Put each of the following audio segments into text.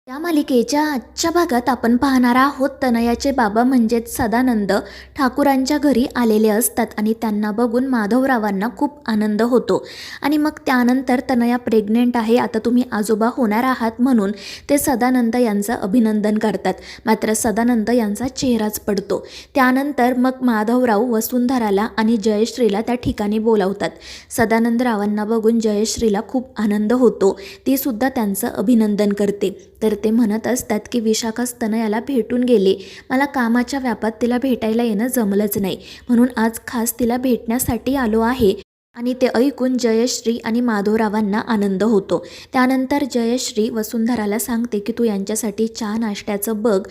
या मालिकेच्या आजच्या भागात आपण पाहणार आहोत तनयाचे बाबा म्हणजेच सदानंद ठाकूरांच्या घरी आलेले असतात आणि त्यांना बघून माधवरावांना खूप आनंद होतो आणि मग त्यानंतर तनया प्रेग्नेंट आहे, आता तुम्ही आजोबा होणार आहात म्हणून ते सदानंद यांचं अभिनंदन करतात. मात्र सदानंद यांचा चेहराच पडतो. त्यानंतर मग माधवराव वसुंधराला आणि जयश्रीला त्या ठिकाणी बोलावतात. सदानंदरावांना बघून जयश्रीला खूप आनंद होतो, ती सुद्धा त्यांचं अभिनंदन करते. तर ते म्हणत असतात की विशाखाच तनयाला भेटून गेले, मला कामाच्या व्यापात तिला भेटायला येणं जमलंच नाही, म्हणून आज खास तिला भेटण्यासाठी आलो आहे. आणि ते ऐकून जयश्री आणि माधवरावांना आनंद होतो. त्यानंतर जयश्री वसुंधराला सांगते की तू यांच्यासाठी चहा नाश्त्याचं बघ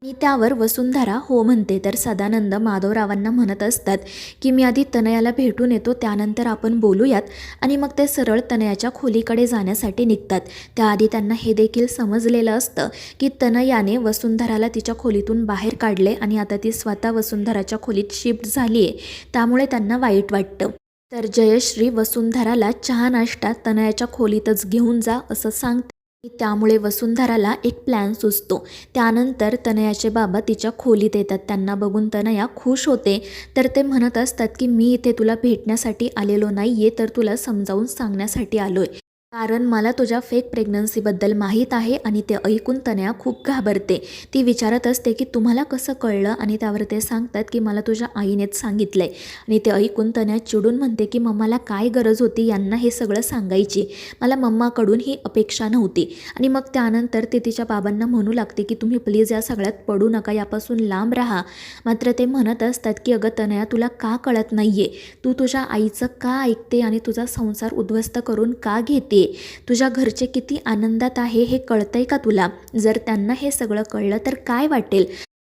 आणि त्यावर वसुंधरा हो म्हणते. तर सदानंद माधवरावांना म्हणत असतात की मी आधी तनयाला भेटून येतो, त्यानंतर आपण बोलूयात. आणि मग ते सरळ तनयाच्या खोलीकडे जाण्यासाठी निघतात. त्याआधी त्यांना हे देखील समजलेलं असतं की तनयाने वसुंधराला तिच्या खोलीतून बाहेर काढले आणि आता ती स्वतः वसुंधराच्या खोलीत शिफ्ट झाली आहे, त्यामुळे त्यांना वाईट वाटतं. तर जयश्री वसुंधराला चहा नाश्ता तनयाच्या खोलीतच घेऊन जा असं सांगते. त्यामुळे वसुंधराला एक प्लॅन सुचतो. त्यानंतर तनयाचे बाबा तिच्या खोलीत येतात. त्यांना बघून तनया खुश होते. तर ते म्हणत असतात की मी इथे तुला भेटण्यासाठी आलेलो नाही आहे, तर तुला समजावून सांगण्यासाठी आलो आहे, कारण मला तुझ्या फेक प्रेग्नन्सीबद्दल माहीत आहे. आणि ते ऐकून तनया खूप घाबरते. ती विचारत असते की तुम्हाला कसं कळलं, आणि त्यावर ते सांगतात की मला तुझ्या आईनेच सांगितलं आहे. आणि ते ऐकून तनया चिडून म्हणते की मम्माला काय गरज होती यांना हे सगळं सांगायची, मला मम्माकडून ही अपेक्षा नव्हती. आणि मग त्यानंतर ते तिच्या बाबांना म्हणू लागते की तुम्ही प्लीज या सगळ्यात पडू नका, यापासून लांब राहा. मात्र ते म्हणत असतात की अगं तनया, तुला का कळत नाही आहे, तू तुझ्या आईचं का ऐकते आणि तुझा संसार उद्ध्वस्त करून का घेते, तुझ्या घरचे किती आनंदात आहे हे कळतंय का तुला, जर त्यांना हे सगळं कळलं तर काय वाटेल.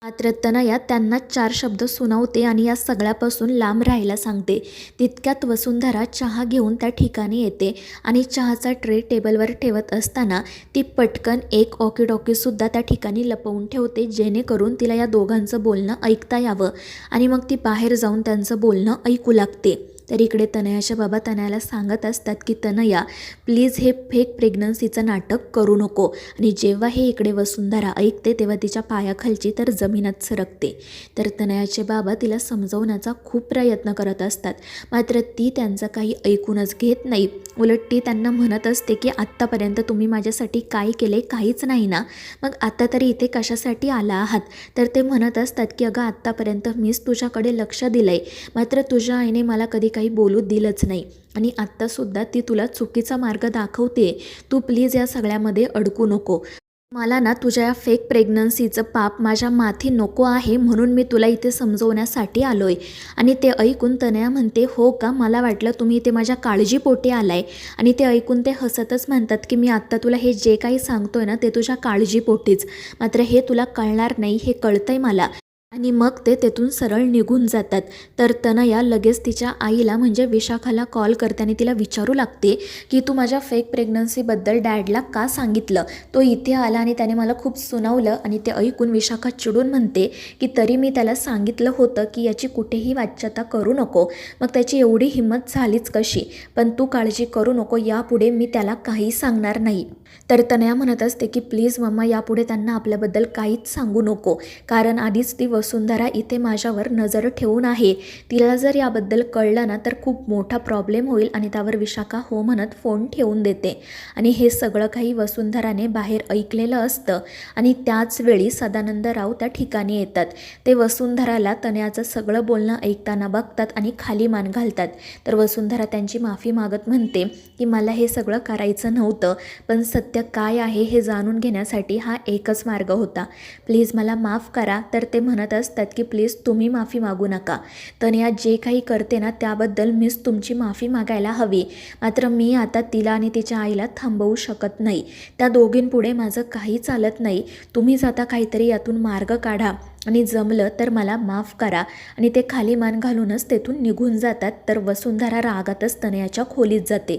मात्र तनया त्यांना 4 शब्द सुनावते आणि या सगळ्यापासून लांब राहायला सांगते. तितक्यात वसुंधरा चहा घेऊन त्या ठिकाणी येते आणि चहाचा ट्रे टेबलवर ठेवत असताना ती पटकन एक वॉकीटॉकीसुद्धा त्या ठिकाणी लपवून ठेवते, जेणेकरून तिला या दोघांचं बोलणं ऐकता यावं. आणि मग ती बाहेर जाऊन त्यांचं बोलणं ऐकू लागते. तर इकडे तनयाचे बाबा तनयाला सांगत असतात की तनया, प्लीज हे फेक प्रेग्नन्सीचं नाटक करू नको. आणि जेव्हा हे इकडे वसुंधरा ऐकते तेव्हा तिच्या पायाखालची तर जमीनच सरकते. तर तनयाचे बाबा तिला समजवण्याचा खूप प्रयत्न करत असतात, मात्र ती त्यांचं काही ऐकूनच घेत नाही. उलट ती त्यांना म्हणत असते की आत्तापर्यंत तुम्ही माझ्यासाठी काय केले, काहीच नाही ना, मग आता तरी इथे कशासाठी आला आहात. तर ते म्हणत असतात की अगं आत्तापर्यंत मीच तुझ्याकडे लक्ष दिलं आहे, मात्र तुझ्या आईने मला कधी काही बोलू दिलंच नाही, आणि आत्तासुद्धा ती तुला चुकीचा मार्ग दाखवते. तू प्लीज या सगळ्यामध्ये अडकू नको. मला ना तुझ्या या फेक प्रेग्नन्सीचं पाप माझ्या माथी नको आहे, म्हणून मी तुला इथे समजवण्यासाठी आलो आहे. आणि ते ऐकून तनया म्हणते हो का, मला वाटलं तुम्ही इथे माझ्या काळजीपोटी आलाय. आणि ते ऐकून ते हसतच म्हणतात की मी आत्ता तुला हे जे काही सांगतोय ना ते तुझ्या काळजीपोटीच, मात्र हे तुला कळणार नाही, हे कळतंय मला. आणि मग ते तेथून सरळ निघून जातात. तर तनया लगेच तिच्या आईला म्हणजे विशाखाला कॉल करते आणि तिला विचारू लागते की तू माझ्या फेक प्रेग्नन्सीबद्दल डॅडला का सांगितलं, तो इथे आला आणि त्याने मला खूप सुनावलं. आणि ते ऐकून विशाखा चिडून म्हणते की तरी मी त्याला सांगितलं होतं की याची कुठेही वाच्यता करू नको, मग त्याची एवढी हिंमत झालीच कशी, पण तू काळजी करू नको, यापुढे मी त्याला काही सांगणार नाही. तर तनया म्हणत असते की प्लीज मम्मा, यापुढे त्यांना आपल्याबद्दल काहीच सांगू नको, कारण आधीच ती वसुंधरा इथे माझ्यावर नजर ठेवून आहे, तिला जर याबद्दल कळलं ना तर खूप मोठा प्रॉब्लेम होईल. आणि त्यावर विशाखा हो म्हणत फोन ठेवून देते. आणि हे सगळं काही वसुंधराने बाहेर ऐकलेलं असतं. आणि त्याच वेळी सदानंदराव त्या ठिकाणी येतात. ते वसुंधराला तनयाचं सगळं बोलणं ऐकताना बघतात आणि खाली मान घालतात. तर वसुंधरा त्यांची माफी मागत म्हणते की मला हे सगळं करायचं नव्हतं, पण सत्य काय आहे हे जाणून घेण्यासाठी हा एकच मार्ग होता, प्लीज मला माफ करा. तर ते म्हणत असतात की प्लीज तुम्ही माफी मागू नका, तनया जे काही करते ना त्याबद्दल मीच तुमची माफी मागायला हवी, मात्र मी आता तिला आणि तिच्या आईला थांबवू शकत नाही, त्या दोघींपुढे माझं काही चालत नाही, तुम्हीच आता काहीतरी यातून मार्ग काढा आणि जमलं तर मला माफ करा. आणि ते खाली मान घालूनच तेथून निघून जातात. तर वसुंधरा रागातच तनयाच्या खोलीत जाते.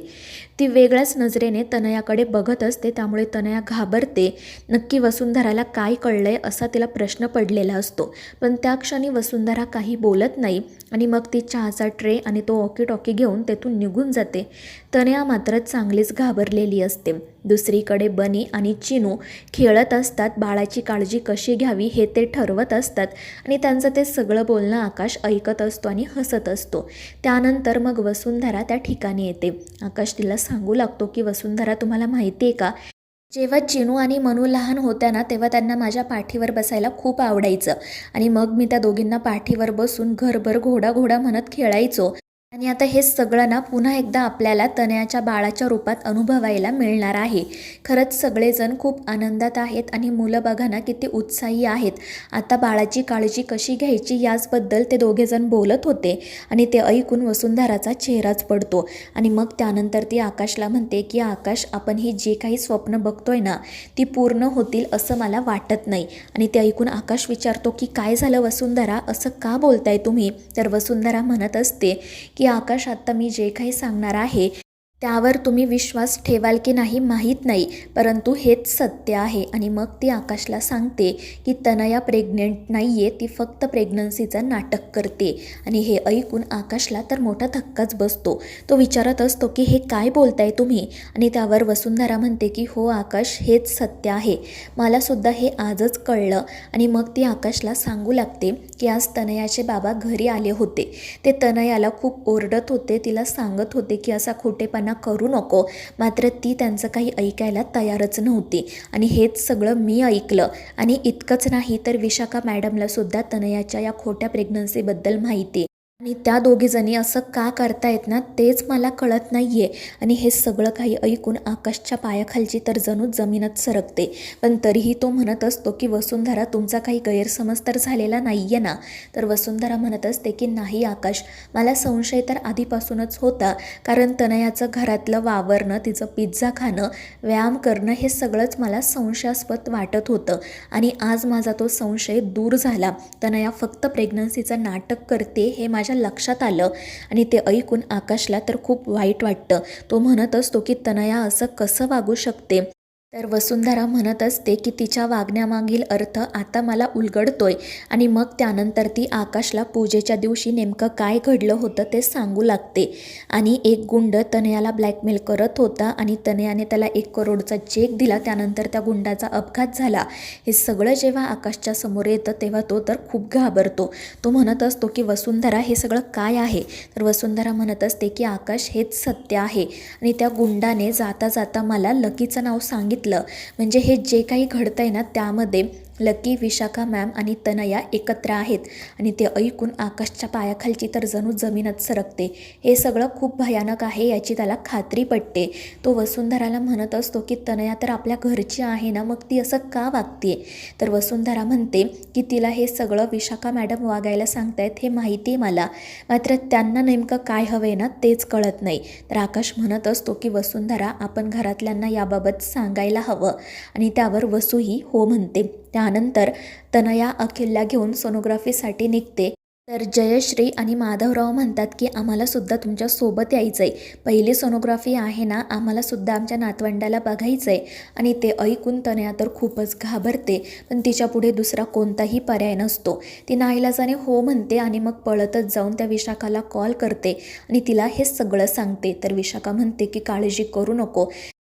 ती वेगळ्याच नजरेने तनयाकडे बघत असते, त्यामुळे तनया घाबरते. नक्की वसुंधराला काय कळलंय असा तिला प्रश्न पडलेला असतो, पण त्या क्षणी वसुंधरा काही बोलत नाही. आणि मग ती चहाचा ट्रे आणि तो वॉकीटॉकी घेऊन तेथून निघून जाते. तनया मात्र चांगलीच घाबरलेली असते. दुसरीकडे बनी आणि चिनू खेळत असतात. बाळाची काळजी कशी घ्यावी हे ते ठरवत असतात आणि त्यांचं ते सगळं बोलणं आकाश ऐकत असतो आणि हसत असतो. त्यानंतर मग वसुंधरा त्या ठिकाणी येते. आकाश तिला सांगू लागतो की वसुंधरा, तुम्हाला माहिती आहे का, जेव्हा चिनू आणि मनू लहान होत्या ना, तेव्हा त्यांना माझ्या पाठीवर बसायला खूप आवडायचं आणि मग मी त्या दोघींना पाठीवर बसून घरभर घोडा घोडा म्हणत खेळायचो. आणि आता हे सगळं ना पुन्हा एकदा आपल्याला तनयाच्या बाळाच्या रूपात अनुभवायला मिळणार आहे. खरंच सगळेजण खूप आनंदात आहेत आणि मुलं बघा ना किती उत्साही आहेत. आता बाळाची काळजी कशी घ्यायची याचबद्दल ते दोघेजण बोलत होते आणि ते ऐकून वसुंधराचा चेहराच पडतो. आणि मग त्यानंतर ती आकाशला म्हणते की आकाश, आपण ही जे काही स्वप्न बघतोय ना ती पूर्ण होतील असं मला वाटत नाही. आणि ते ऐकून आकाश विचारतो की काय झालं वसुंधरा, असं का बोलताय तुम्ही? तर वसुंधरा म्हणत असते की आकाश, आत्ता मी जे काही सांगणार आहे त्यावर तुम्ही विश्वास ठेवाल की नाही माहीत नाही, परंतु हेच सत्य आहे. आणि मग ती आकाशला सांगते की तनया प्रेग्नेंट नाही आहे, ती फक्त प्रेग्नन्सीचं नाटक करते. आणि हे ऐकून आकाशला तर मोठा धक्काच बसतो. तो विचारत असतो की हे काय बोलताय तुम्ही? आणि त्यावर वसुंधरा म्हणते की हो आकाश, हेच सत्य आहे, मलासुद्धा हे आजच कळलं. आणि मग ती आकाशला सांगू लागते की आज तनयाचे बाबा घरी आले होते. ते तनयाला खूप ओरडत होते, तिला सांगत होते की असा खोटेपणा करू नको, मात्र ती त्यांचं काही ऐकायला तयारच नव्हती. आणि हेच सगळं मी ऐकलं. आणि इतकंच नाही तर विशाखा मॅडमला सुद्धा तनयाच्या या खोट्या प्रेग्नन्सीबद्दल माहिती. आणि त्या दोघीजणी असं का करतायत ना तेच मला कळत नाही आहे. आणि हे सगळं काही ऐकून आकाशच्या पायाखालची तर जणू जमीनच सरकते. पण तरीही तो म्हणत असतो की वसुंधरा, तुमचा काही गैरसमज तर झालेला नाही आहे ना? तर वसुंधरा म्हणत असते की नाही आकाश, मला संशय तर आधीपासूनच होता, कारण तनयाचं घरातलं वावरणं, तिचं पिझ्झा खाणं, व्यायाम करणं हे सगळंच मला संशयास्पद वाटत होतं. आणि आज माझा तो संशय दूर झाला. तनया फक्त प्रेग्नन्सीचं नाटक करते हे माझ्या लक्षात आलं. आणि ते ऐकून आकाशला तर खूप वाईट वाटतं. तो म्हणत असतो की तनया असं कसं वागू शकते? तर वसुंधरा म्हणत असते की तिच्या वागण्यामागील अर्थ आता मला उलगडतोय. आणि मग त्यानंतर ती आकाशला पूजेच्या दिवशी नेमकं काय घडलं होतं ते सांगू लागते. आणि एक गुंड तनयाला ब्लॅकमेल करत होता आणि तनयाने त्याला 1 करोडचा चेक दिला. त्यानंतर त्या गुंडाचा अपघात झाला. हे सगळं जेव्हा आकाशच्या समोर येतं तेव्हा तो तर खूप घाबरतो. तो म्हणत असतो की वसुंधरा, हे सगळं काय आहे? तर वसुंधरा म्हणत असते की आकाश, हेच सत्य आहे. आणि त्या गुंडाने जाता जाता मला लकीचं नाव सांगितलं. म्हणजे हे जे काही घडतंय ना त्यामध्ये लकी, विशाखा मॅम आणि तनया एकत्र आहेत. आणि ते ऐकून आकाशच्या पायाखालची तर जणू जमीनच सरकते. हे सगळं खूप भयानक आहे याची त्याला खात्री पटते. तो वसुंधराला म्हणत असतो की तनया तर आपल्या घरची आहे ना, मग ती असं का वागते? तर वसुंधरा म्हणते की तिला हे सगळं विशाखा मॅडम वागायला सांगतायत हे माहिती आहे मला, मात्र त्यांना नेमकं काय हवं आहे ना तेच कळत नाही. तर आकाश म्हणत असतो की वसुंधरा, आपण घरातल्यांना याबाबत सांगायला हवं. आणि त्यावर वसूही हो म्हणते. त्यानंतर तनया अखिलला घेऊन सोनोग्राफीसाठी निघते. तर जयश्री आणि माधवराव म्हणतात की आम्हालासुद्धा तुमच्यासोबत यायचं आहे, पहिली सोनोग्राफी आहे ना, आम्हालासुद्धा आमच्या नातवंडाला बघायचं आहे. आणि ते ऐकून तनया तर खूपच घाबरते, पण तिच्यापुढे दुसरा कोणताही पर्याय नसतो. ती नाईलाजाने हो म्हणते आणि मग पळतच जाऊन त्या विशाखाला कॉल करते आणि तिला हे सगळं सांगते. तर विशाखा म्हणते की काळजी करू नको,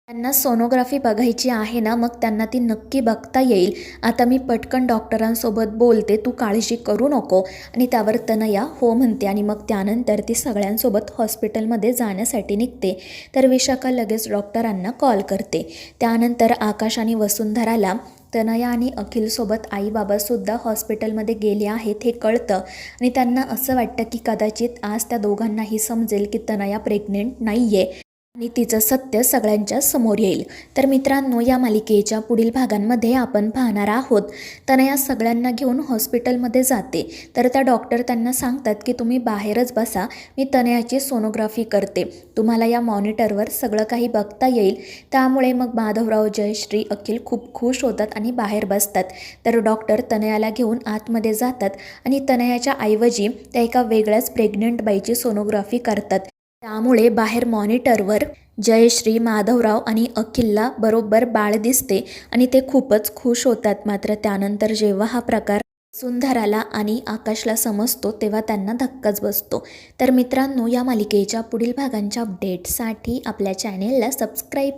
त्यांना सोनोग्राफी बघायची आहे ना, मग त्यांना ती नक्की बघता येईल. आता मी पटकन डॉक्टरांसोबत बोलते, तू काळजी करू नको. आणि त्यावर तनया हो म्हणते आणि मग त्यानंतर ती सगळ्यांसोबत हॉस्पिटलमध्ये जाण्यासाठी निघते. तर विशाखा लगेच डॉक्टरांना कॉल करते. त्यानंतर आकाश आणि वसुंधराला तनया आणि अखिलसोबत आईबाबासुद्धा हॉस्पिटलमध्ये गेले आहेत हे कळतं. आणि त्यांना असं वाटतं की कदाचित आज त्या दोघांनाही समजेल की तनया प्रेग्नेंट नाही आहे आणि तिचं सत्य सगळ्यांच्या समोर येईल. तर मित्रांनो, या मालिकेच्या पुढील भागांमध्ये आपण पाहणार आहोत तनया सगळ्यांना घेऊन हॉस्पिटलमध्ये जाते. तर त्या डॉक्टर त्यांना सांगतात की तुम्ही बाहेरच बसा, मी तनयाची सोनोग्राफी करते, तुम्हाला या मॉनिटरवर सगळं काही बघता येईल. त्यामुळे मग माधवराव, जयश्री, अखिल खूप खुश होतात आणि बाहेर बसतात. तर डॉक्टर तनयाला घेऊन आतमध्ये जातात आणि तनयाच्या ऐवजी त्या एका वेगळ्याच प्रेग्नंट बाईची सोनोग्राफी करतात. त्यामुळे बाहेर मॉनिटरवर जयश्री, माधवराव आणि अखिलला बरोबर बाळ दिसते आणि ते खूपच खुश होतात. मात्र त्यानंतर जेव्हा हा प्रकार सुंदराला आणि आकाशला समजतो तेव्हा त्यांना धक्काच बसतो. तर मित्रांनो, या मालिकेच्या पुढील भागांच्या अपडेटसाठी आपल्या चॅनेलला सबस्क्राईब